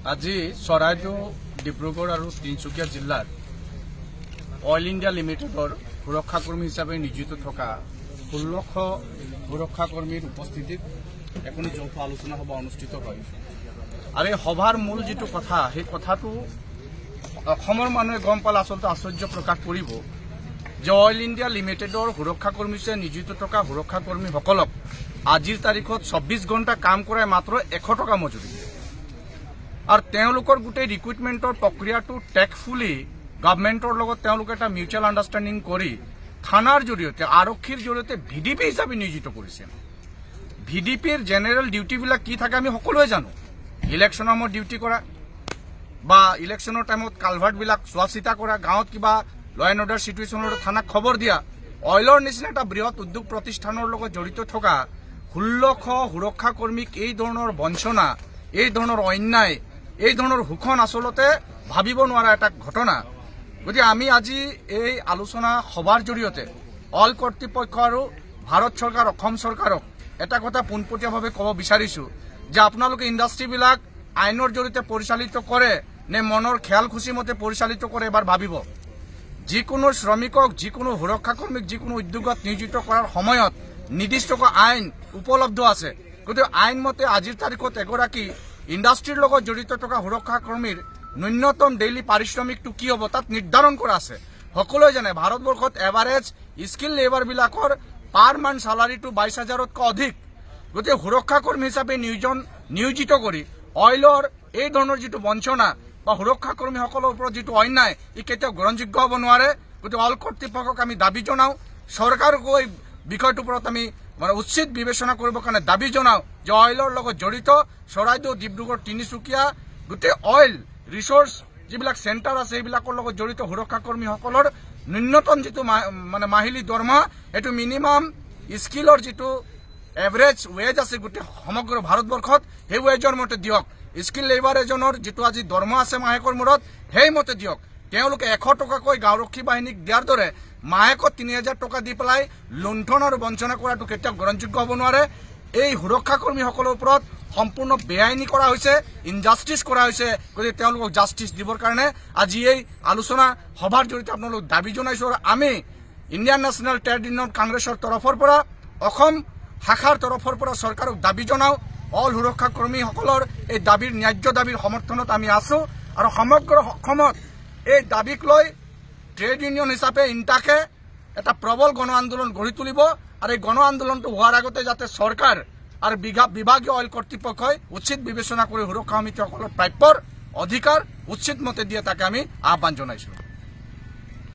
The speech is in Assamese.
আজি চৰাইদেউ ডিব্ৰুগড় আৰু তিনিচুকীয়া জিলাৰ অইল ইণ্ডিয়া লিমিটেডৰ সুৰক্ষাকৰ্মী হিচাপে নিয়োজিত থকা 1600 সুৰক্ষাকৰ্মীৰ উপস্থিতিত এখন যৌথ আলোচনা সভা অনুষ্ঠিত হয়। আৰু এই সভাৰ মূল যিটো কথা সেই কথাটো অসমৰ মানুহে গম পালে আচলতে আশ্চৰ্য প্ৰকাশ কৰিব যে অইল ইণ্ডিয়া লিমিটেডৰ সুৰক্ষাকৰ্মী হিচাপে নিয়োজিত থকা সুৰক্ষাকৰ্মীসকলক আজিৰ তাৰিখত 24 ঘণ্টা কাম কৰাই মাত্ৰ 100 টকা মজুৰি আৰু তেওঁলোকৰ গোটেই ৰিক্ৰুটমেণ্টৰ প্ৰক্ৰিয়াটো টেকফুলি গভৰ্ণমেণ্টৰ লগত তেওঁলোকে এটা মিউচুৱেল আণ্ডাৰষ্টেণ্ডিং কৰি থানাৰ জৰিয়তে আৰক্ষীৰ জৰিয়তে ভিডিপি হিচাপে নিয়োজিত কৰিছে। ভিডিপিৰ জেনেৰেল ডিউটিবিলাক কি থাকে আমি সকলোৱে জানো, ইলেকশ্যনৰ সময়ত ডিউটি কৰা বা ইলেকশ্যনৰ টাইমত কালভাৰ্টবিলাক চোৱা চিতা কৰা, গাঁৱত কিবা ল এণ্ড অৰ্ডাৰ চিটুৱেশ্যনৰ থানাক খবৰ দিয়া। অইলৰ নিচিনা এটা বৃহৎ উদ্যোগ প্ৰতিষ্ঠানৰ লগত জড়িত থকা 1600 সুৰক্ষাকৰ্মীক এই ধৰণৰ বঞ্চনা, এই ধৰণৰ অন্যায়, এই ধৰণৰ শোষণ আচলতে ভাবিব নোৱাৰা এটা ঘটনা। গতিকে আমি আজি এই আলোচনা সভাৰ জৰিয়তে অইল কৰ্তৃপক্ষ আৰু ভাৰত চৰকাৰ, অসম চৰকাৰক এটা কথা পোনপটীয়াভাৱে ক'ব বিচাৰিছো যে আপোনালোকে ইণ্ডাষ্ট্ৰীবিলাক আইনৰ জৰিয়তে পৰিচালিত কৰে নে মনৰ খেয়াল খুচি মতে পৰিচালিত কৰে এবাৰ ভাবিব। যিকোনো শ্ৰমিকক, যিকোনো সুৰক্ষাকৰ্মীক যিকোনো উদ্যোগত নিয়োজিত কৰাৰ সময়ত নিৰ্দিষ্টকৈ আইন উপলব্ধ আছে। গতিকে আইন মতে আজিৰ তাৰিখত এগৰাকী ইণ্ডাষ্ট্ৰীৰ লগত জড়িত থকা সুৰক্ষাকৰ্মীৰ ন্যূনতম ডেইলি পাৰিশ্ৰমিকটো কি হ'ব তাত নিৰ্ধাৰণ কৰা আছে। সকলোৱে জানে ভাৰতবৰ্ষত এভাৰেজ স্কিল লেবাৰবিলাকৰ পাৰ মান্থ চালাৰীটো 22,000তকৈ অধিক। গতিকে সুৰক্ষাকৰ্মী হিচাপে নিয়োজিত কৰি অইলৰ এই ধৰণৰ যিটো বঞ্চনা বা সুৰক্ষাকৰ্মীসকলৰ ওপৰত যিটো অন্যায় ই কেতিয়াও গ্ৰহণযোগ্য হ'ব নোৱাৰে। গতিকে অইল কৰ্তৃপক্ষক আমি দাবী জনাওঁ, চৰকাৰকো এই বিষয়টোৰ ওপৰত আমি উচিত বিবেচনা কৰিবৰ কাৰণে দাবী জনাওঁ যে অইলৰ লগত জড়িত চৰাইদেউ, ডিব্ৰুগড়, তিনিচুকীয়া গোটেই অইল ৰিচোৰ্চ যিবিলাক চেণ্টাৰ আছে সেইবিলাকৰ লগত জড়িত সুৰক্ষাকৰ্মীসকলৰ ন্যূনতম যিটো মাহিলী দৰমহা এইটো মিনিমাম স্কিলৰ যিটো এভাৰেজ ৱেজ আছে গোটেই সমগ্ৰ ভাৰতবৰ্ষত সেই ৱেজৰ মতে দিয়ক। স্কিল লেবাৰ এজনৰ যিটো আজি দৰমহা আছে মাহেকৰ মূৰত সেইমতে দিয়ক। তেওঁলোকে 100 টকাকৈ গাঁওৰক্ষী বাহিনীক দিয়াৰ দৰে মাহেকত 3000 টকা দি পেলাই লুণ্ঠন আৰু বঞ্চনা কৰাটো কেতিয়াও গ্ৰহণযোগ্য হ'ব নোৱাৰে। এই সুৰক্ষাকৰ্মীসকলৰ ওপৰত সম্পূৰ্ণ বেআইনী কৰা হৈছে, ইনজাষ্টিচ কৰা হৈছে। গতিকে তেওঁলোকক জাষ্টিচ দিবৰ কাৰণে আজি এই আলোচনা সভাৰ জৰিয়তে আপোনালোক দাবী জনাইছো। আৰু আমি ইণ্ডিয়ান নেশ্যনেল ট্ৰেড ইউনিয়ন কংগ্ৰেছৰ তৰফৰ পৰা, অসম শাখাৰ তৰফৰ পৰা চৰকাৰক দাবী জনাওঁ অল সুৰক্ষাকৰ্মীসকলৰ এই দাবীৰ ন্যায্য দাবীৰ সমৰ্থনত আমি আছো। আৰু সমগ্ৰ অসমত এই দাবীক লৈ ট্ৰেড ইউনিয়ন হিচাপে ইণ্টাকে এটা প্ৰবল গণ আন্দোলন গঢ়ি তুলিব। আৰু এই গণ আন্দোলনটো হোৱাৰ আগতে যাতে চৰকাৰ আৰু বিভাগীয় অইল কৰ্তৃপক্ষই উচিত বিবেচনা কৰি সুৰক্ষা সমিতিসকলৰ প্ৰাপ্যৰ অধিকাৰ উচিত মতে দিয়ে তাকে আমি আহ্বান জনাইছো।